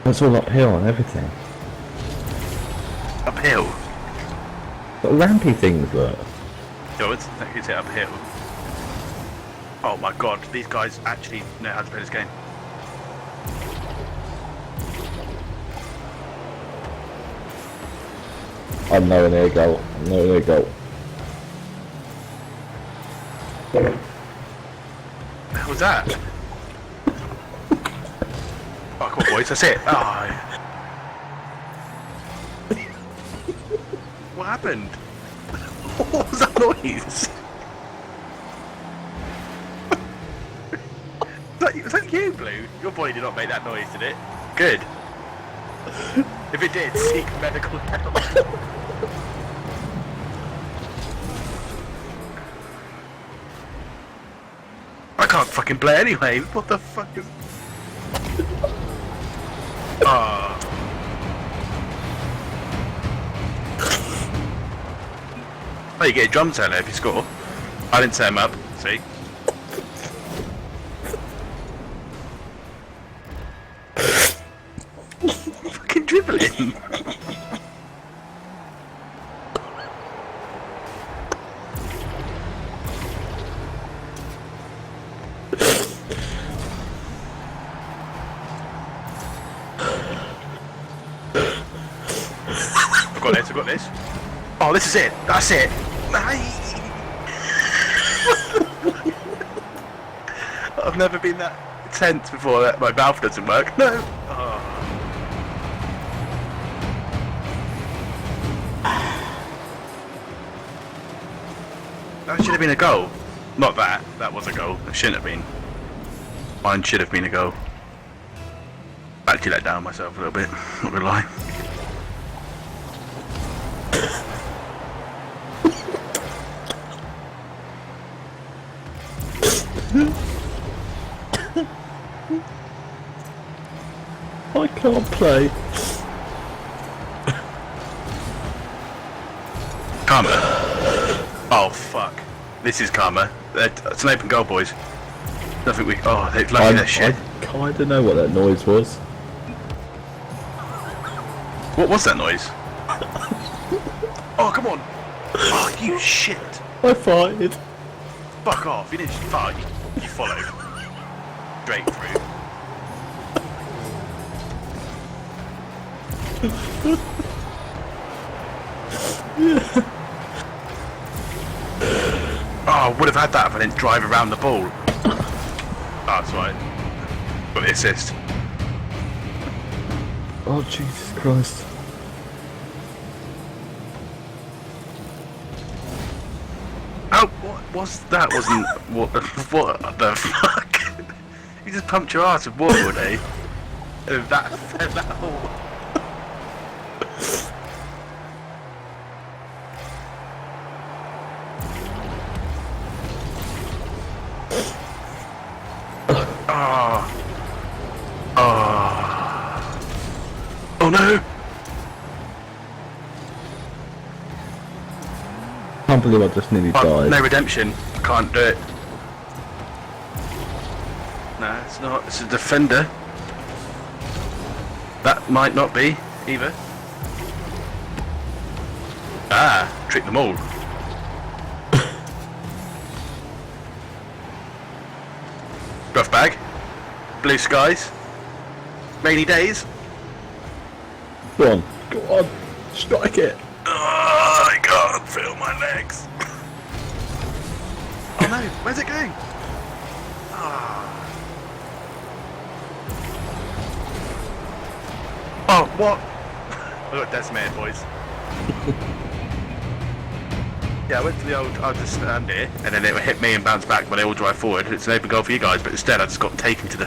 It's all uphill and everything. Uphill? What rampy things, look. Yo, it's it uphill. Oh my god, these guys actually know how to play this game. I'm nowhere near a goal. I'm nowhere near a goal. What was that? Oh, come on, boys, that's it. Oh. What happened? What was that noise? Was that you, Blue? Your body did not make that noise, did it? Good. If it did, seek medical help. I can't fucking play anyway. What the fuck is... Oh. Oh, you get a drum turner if you score. I didn't set him up, see? Fucking dribbling. I've got this. Oh, this is it. That's it. I've never been that tense before that my mouth doesn't work. No. Oh. That should have been a goal. Not that. That was a goal. It shouldn't have been. Mine should have been a goal. Actually let down myself a little bit. Not gonna lie. I can't play. Karma. Oh fuck. This is karma. It's an open goal, boys. Nothing we. Oh, they're lucky that shit. I kinda know what that noise was. What was that noise? Oh, come on. Oh, you shit. I fired. Fuck off. You didn't fart. You followed. Straight through. Oh, I would have had that if I didn't drive around the ball. Oh, that's right. Got the assist. Oh, Jesus Christ. Oh, what was that? Wasn't what the fuck? You just pumped your ass with water all day. And that whole. Oh. Oh. Oh no. I can't believe I just nearly died. No redemption. I can't do it. No, it's not. It's a defender. That might not be either. Ah, trick them all. Rough bag. Blue skies. Rainy days. Go on. Go on. Strike it. Oh, I can't feel my legs. Oh no, where's it going? Oh, what? I got decimated, boys. Yeah, I went to the old, I'll just stand here, and then it would hit me and bounce back when they all drive forward. It's an open goal for you guys, but instead I just got taken to the